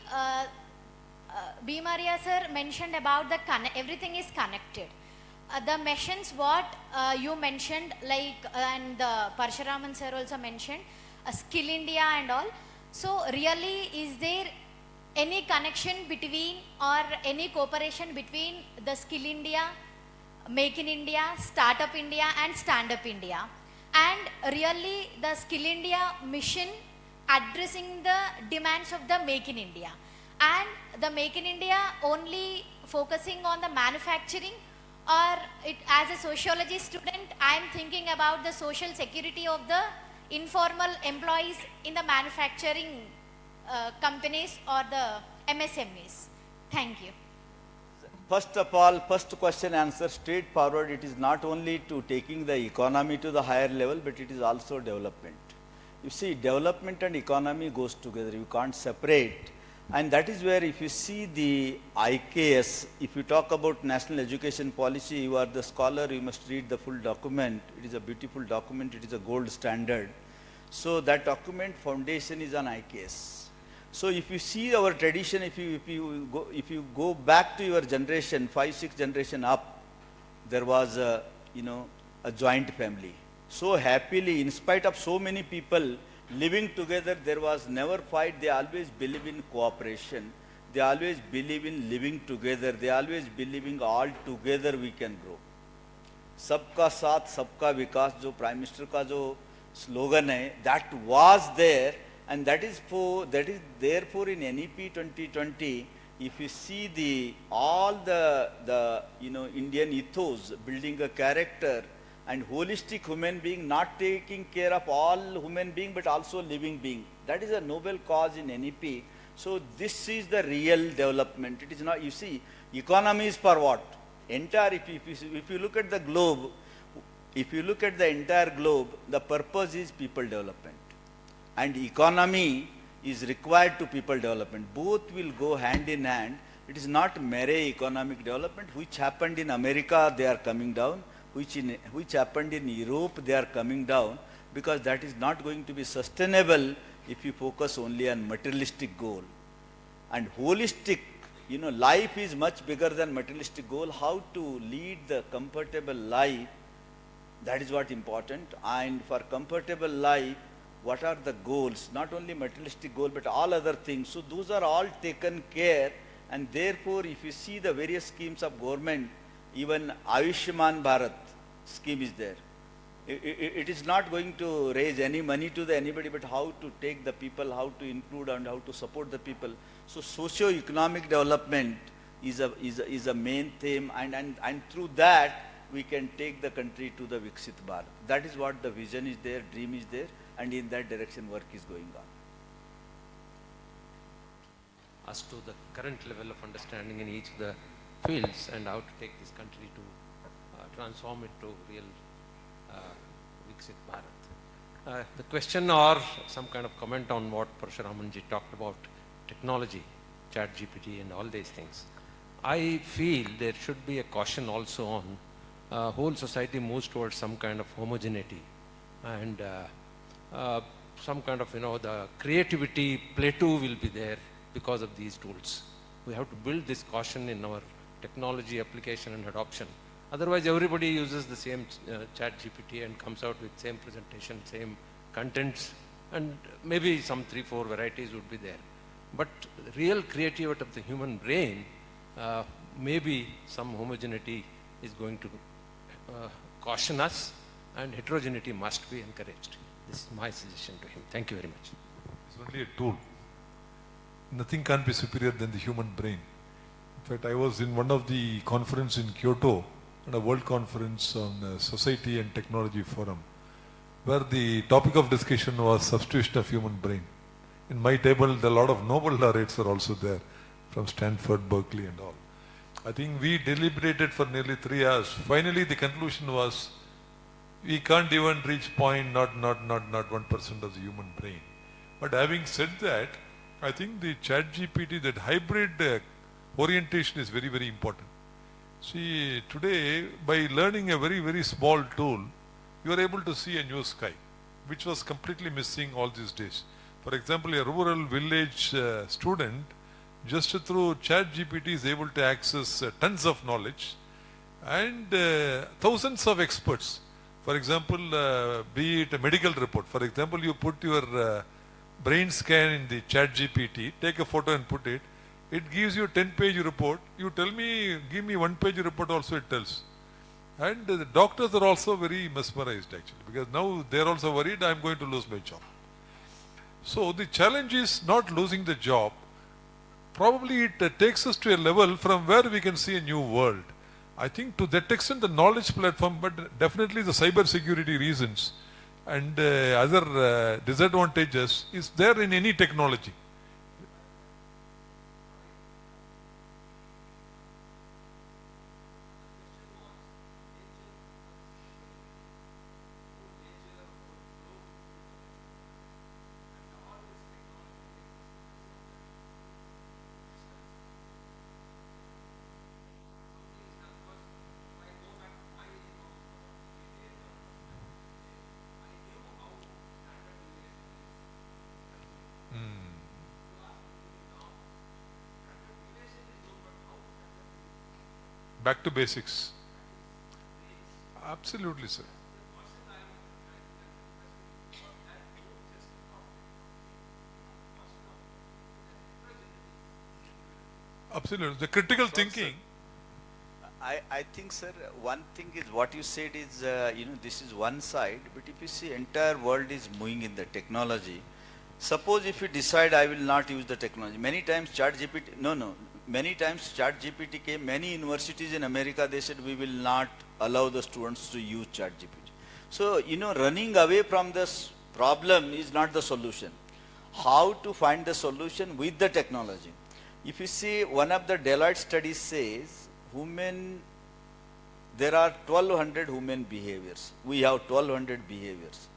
Bhimraya sir mentioned about the everything is connected. The missions what you mentioned, like and Parshuraman sir also mentioned, Skill India and all. So really, is there any connection between or any cooperation between the Skill India, Make in India, Startup India and Stand Up India? And really the Skill India mission addressing the demands of the Make in India, and the Make in India only focusing on the manufacturing, or it, as a sociology student, I am thinking about the social security of the informal employees in the manufacturing companies or the MSMEs. Thank you. First of all, first question answer straightforward. It is not only to taking the economy to the higher level, but it is also development. You see, development and economy goes together. You can't separate. And that is where, if you see the IKS, if you talk about national education policy, you are the scholar, you must read the full document. It is a beautiful document. It is a gold standard. So that document foundation is on IKS. So if you see our tradition, if you go back to your generation, 5-6 generation up, there was a joint family. So happily, in spite of so many people living together, there was never fight. They always believe in cooperation. They always believe in living together. They always believing all together we can grow. Sabka saath, sabka vikas, jo Prime Minister ka jo slogan hai, that was there. And that is therefore in NEP 2020, if you see all the Indian ethos, building a character and holistic human being, not taking care of all human being but also living being. That is a noble cause in NEP. So this is the real development. It is not, you see, economy is for what? Entire, if you look at the globe, if you look at the entire globe, the purpose is people development. And economy is required to people development. Both will go hand in hand. It is not mere economic development, which happened in America, they are coming down, which happened in Europe, they are coming down, because that is not going to be sustainable if you focus only on materialistic goal. And holistic, life is much bigger than materialistic goal. How to lead the comfortable life, that is what important. And for comfortable life, what are the goals? Not only materialistic goal, but all other things. So those are all taken care. And therefore, if you see the various schemes of government, even Ayushman Bharat scheme is there. It is not going to raise any money to anybody, but how to take the people, how to include and how to support the people. So socio-economic development is a main theme, and through that we can take the country to the Viksit Bharat. That is what the vision is there, dream is there, and in that direction work is going on. As to the current level of understanding in each of the fields and how to take this country to transform it to real Viksit Bharat. The question or some kind of comment on what Parashuramanji talked about, technology, ChatGPT and all these things. I feel there should be a caution also on whole society moves towards some kind of homogeneity and some kind of, the creativity, play too will be there because of these tools. We have to build this caution in our technology application and adoption. Otherwise, everybody uses the same ChatGPT and comes out with same presentation, same contents, and maybe some 3-4 varieties would be there. But real creativity of the human brain, maybe some homogeneity is going to caution us, and heterogeneity must be encouraged. This is my suggestion to him. Thank you very much. It's only a tool. Nothing can be superior than the human brain. In fact, I was in one of the conference in Kyoto, a world conference on society and technology forum, where the topic of discussion was substitution of human brain. In my table, a lot of Nobel laureates are also there, from Stanford, Berkeley and all. I think we deliberated for nearly 3 hours. Finally, the conclusion was, we can't even reach point, not 1% of the human brain. But having said that, I think the ChatGPT, that hybrid orientation is very, very important. See, today, by learning a very, very small tool, you are able to see a new sky, which was completely missing all these days. For example, a rural village student, just through ChatGPT is able to access tons of knowledge and thousands of experts. For example, be it a medical report. For example, you put your brain scan in the ChatGPT, take a photo and put it. It gives you a 10-page report. You tell me, give me 1-page report also it tells. And the doctors are also very mesmerized actually, because now they are also worried I am going to lose my job. So the challenge is not losing the job. Probably it takes us to a level from where we can see a new world. I think to that extent the knowledge platform, but definitely the cyber security reasons and other disadvantages is there in any technology. Back to basics. Absolutely, sir. Absolutely. The critical thinking. I think, sir, one thing is what you said is, this is one side, but if you see entire world is moving in the technology, Suppose if you decide I will not use the technology. Many times many times ChatGPT came, many universities in America, they said we will not allow the students to use ChatGPT. So, running away from this problem is not the solution. How to find the solution with the technology? If you see, one of the Deloitte studies says, there are 1200 human behaviors. We have 1200 behaviors.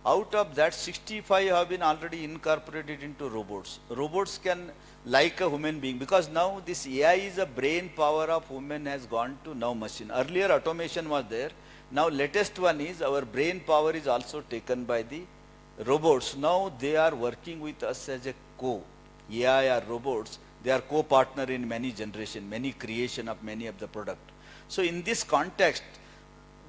Out of that, 65 have been already incorporated into robots. Robots can like a human being, because now this AI is a brain power of human has gone to now machine. Earlier automation was there. Now latest one is our brain power is also taken by the robots. Now they are working with us as a AI or robots. They are co-partner in many generation, many creation of many of the product. So in this context,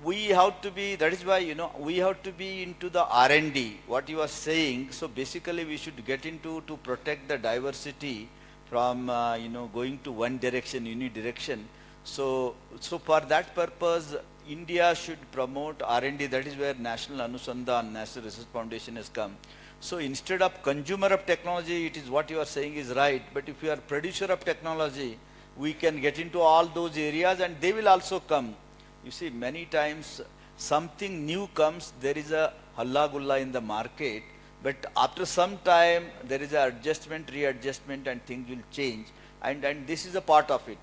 we have to be, that is why, we have to be into the R&D, what you are saying. So basically we should get into to protect the diversity from, going to one direction, unidirection. So for that purpose, India should promote R&D. That is where National Anusandhan, National Research Foundation has come. So instead of consumer of technology, it is what you are saying is right. But if you are producer of technology, we can get into all those areas and they will also come. You see, many times something new comes, there is a halla gulla in the market, but after some time there is an adjustment, readjustment, and things will change, and this is a part of it.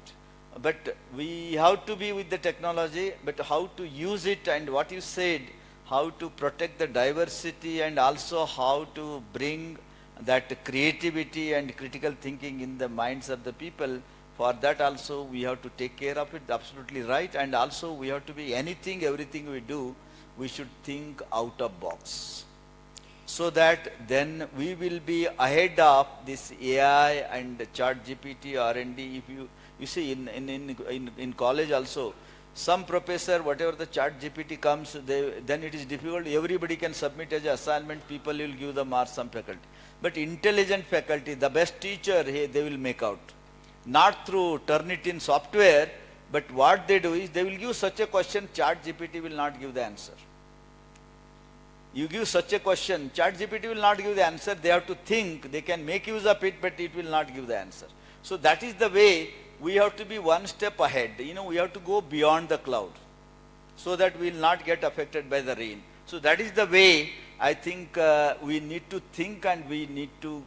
But we have to be with the technology, but how to use it, and what you said, how to protect the diversity, and also how to bring that creativity and critical thinking in the minds of the people. For that also we have to take care of it, absolutely right. And also we have to be everything we do, we should think out of box. So that then we will be ahead of this AI and ChatGPT, R&D. If you see in college also, some professor, whatever the ChatGPT comes, then it is difficult. Everybody can submit as an assignment, people will give the marks, some faculty. But intelligent faculty, the best teacher, they will make out. Not through Turnitin software, but what they do is they will give such a question, ChatGPT will not give the answer. You give such a question, ChatGPT will not give the answer. They have to think, they can make use of it, but it will not give the answer. So that is the way we have to be one step ahead. We have to go beyond the cloud so that we will not get affected by the rain. So that is the way I think we need to think, and we need to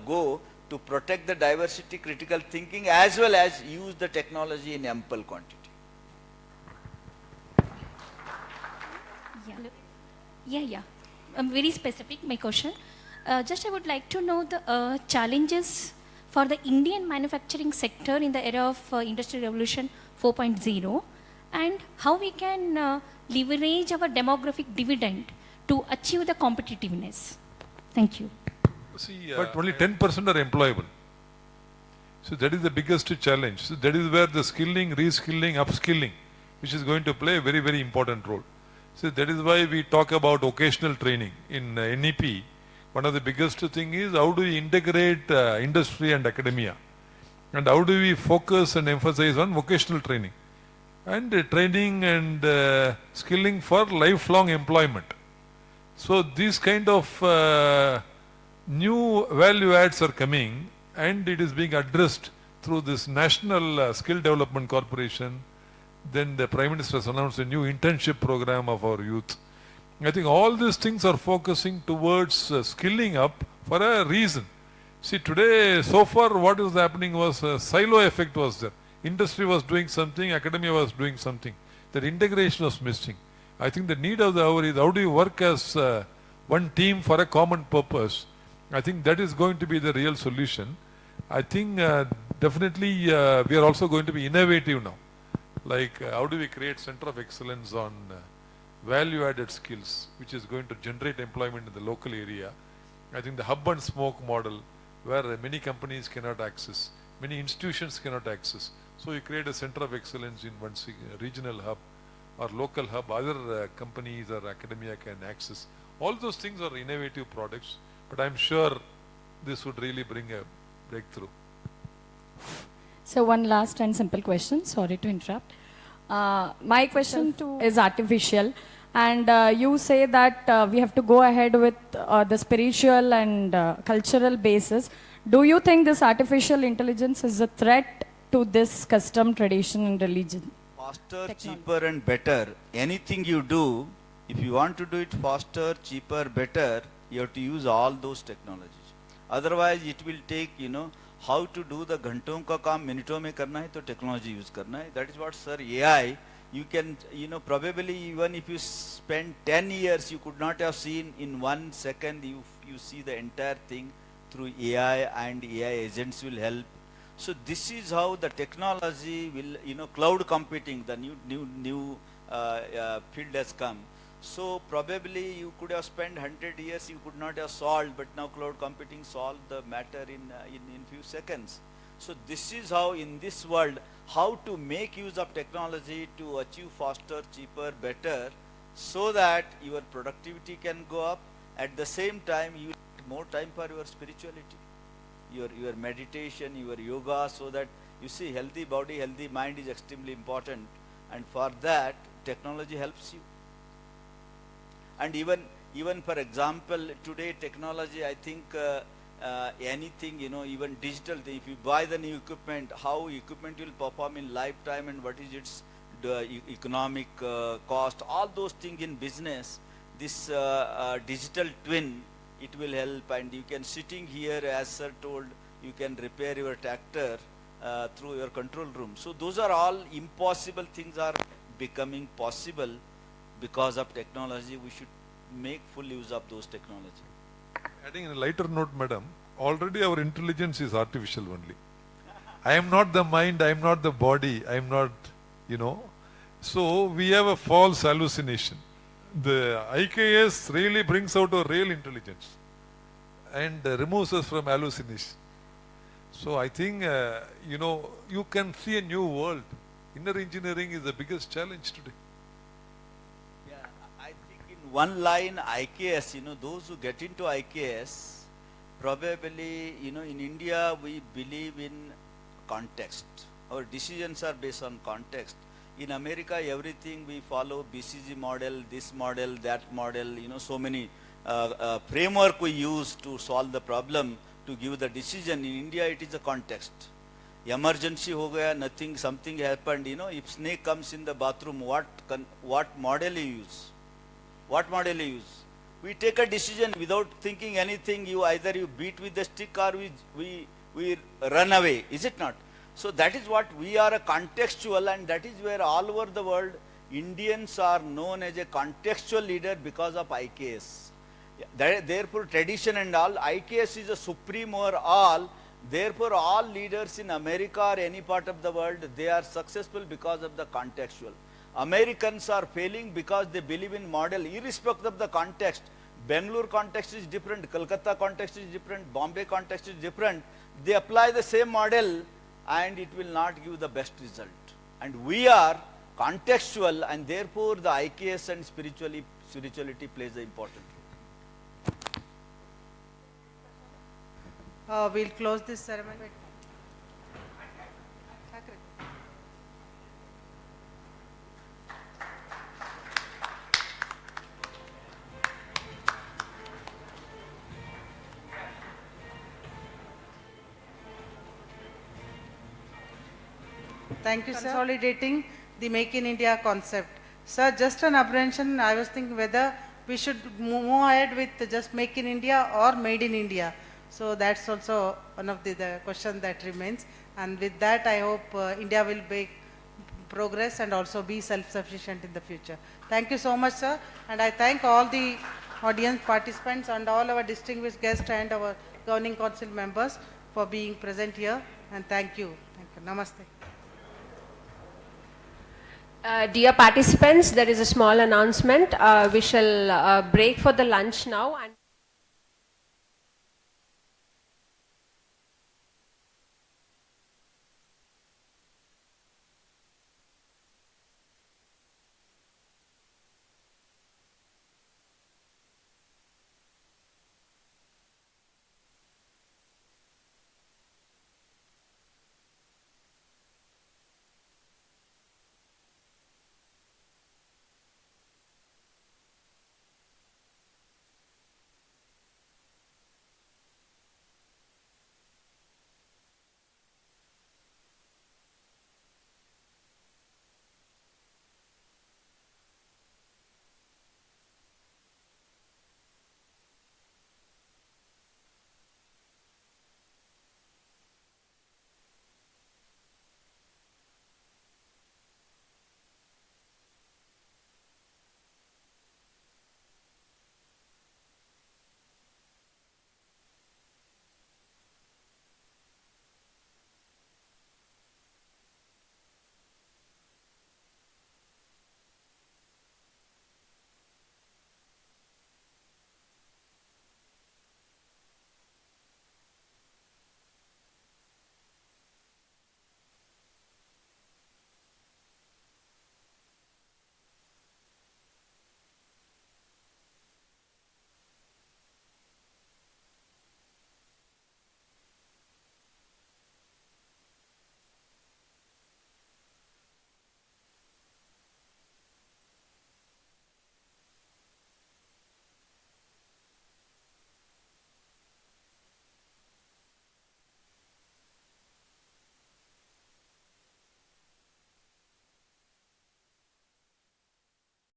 go to protect the diversity, critical thinking, as well as use the technology in ample quantity. Yeah. Very specific, my question. Just I would like to know the challenges for the Indian manufacturing sector in the era of Industrial Revolution 4.0, and how we can leverage our demographic dividend to achieve the competitiveness. Thank you. See, but only 10% are employable. So that is the biggest challenge. So that is where the skilling, reskilling, upskilling, which is going to play a very, very important role. So that is why we talk about vocational training in NEP. One of the biggest thing is how do we integrate industry and academia, and how do we focus and emphasize on vocational training and training and skilling for lifelong employment. So these kind of new value adds are coming, and it is being addressed through this National Skill Development Corporation. Then the Prime Minister has announced a new internship program of our youth. I think all these things are focusing towards skilling up for a reason. See, today, so far what is happening was a silo effect was there. Industry was doing something, academia was doing something. That integration was missing. I think the need of the hour is how do you work as one team for a common purpose. I think that is going to be the real solution. I think definitely we are also going to be innovative now. Like how do we create center of excellence on value added skills, which is going to generate employment in the local area. I think the hub and spoke model, where many companies cannot access, many institutions cannot access. So you create a center of excellence in one regional hub or local hub, other companies or academia can access. All those things are innovative products, but I'm sure this would really bring a breakthrough. So one last and simple question, sorry to interrupt. My question is artificial. And you say that we have to go ahead with the spiritual and cultural basis. Do you think this artificial intelligence is a threat to this custom, tradition, and religion? Faster, Technology. cheaper and better. Anything you do, if you want to do it faster, cheaper, better, you have to use all those technologies. Otherwise, it will take, how to do the ghanton ka kaam minuton mein karna hai, to technology use karna hai. That is what, sir, AI, you can, probably even if you spend 10 years, you could not have seen in 1 second, you see the entire thing through AI, and AI agents will help. So this is how the technology will, cloud computing, the new field has come. So probably you could have spent 100 years, you could not have solved, but now cloud computing solved the matter in few seconds. So this is how in this world, how to make use of technology to achieve faster, cheaper, better, so that your productivity can go up. At the same time, you get more time for your spirituality, your meditation, your yoga, so that you see healthy body, healthy mind is extremely important. And for that, technology helps you. And even for example, today technology, I think anything, even digital thing, if you buy the new equipment, how equipment will perform in lifetime and what is its economic cost, all those things in business, this digital twin, it will help. And you can, sitting here, as sir told, you can repair your tractor through your control room. So those are all impossible things are becoming possible because of technology. We should make full use of those technology. Adding a lighter note, madam, already our intelligence is artificial only. I am not the mind, I am not the body, I am not, So we have a false hallucination. The IKS really brings out our real intelligence and removes us from hallucination. So I think, you can see a new world. Inner engineering is the biggest challenge today. Yeah, I think in one line, IKS, those who get into IKS, probably, in India, we believe in context. Our decisions are based on context. In America, everything we follow, BCG model, this model, that model, so many framework we use to solve the problem, to give the decision. In India, it is a context. Emergency ho gaya, nothing, something happened, if snake comes in the bathroom, what model you use? What model you use? We take a decision without thinking anything. Either you beat with the stick or we run away, is it not? So that is what we are, a contextual, and that is where all over the world Indians are known as a contextual leader because of IKS. Therefore tradition and all, IKS is a supreme over all. Therefore all leaders in America or any part of the world, they are successful because of the contextual. Americans are failing because they believe in model irrespective of the context. Bangalore context is different, Kolkata context is different, Bombay context is different. They apply the same model and it will not give the best result. And we are contextual, and therefore the IKS and spirituality plays an important role. We'll close this ceremony. Thank you, sir. Consolidating the Make in India concept. Sir, just an apprehension, I was thinking whether we should move ahead with just Make in India or Made in India. So that's also one of the question that remains. And with that, I hope India will make progress and also be self-sufficient in the future. Thank you so much, sir. And I thank all the audience participants and all our distinguished guests and our governing council members for being present here. And thank you. Thank you. Namaste. Dear participants, there is a small announcement. We shall break for the lunch now. And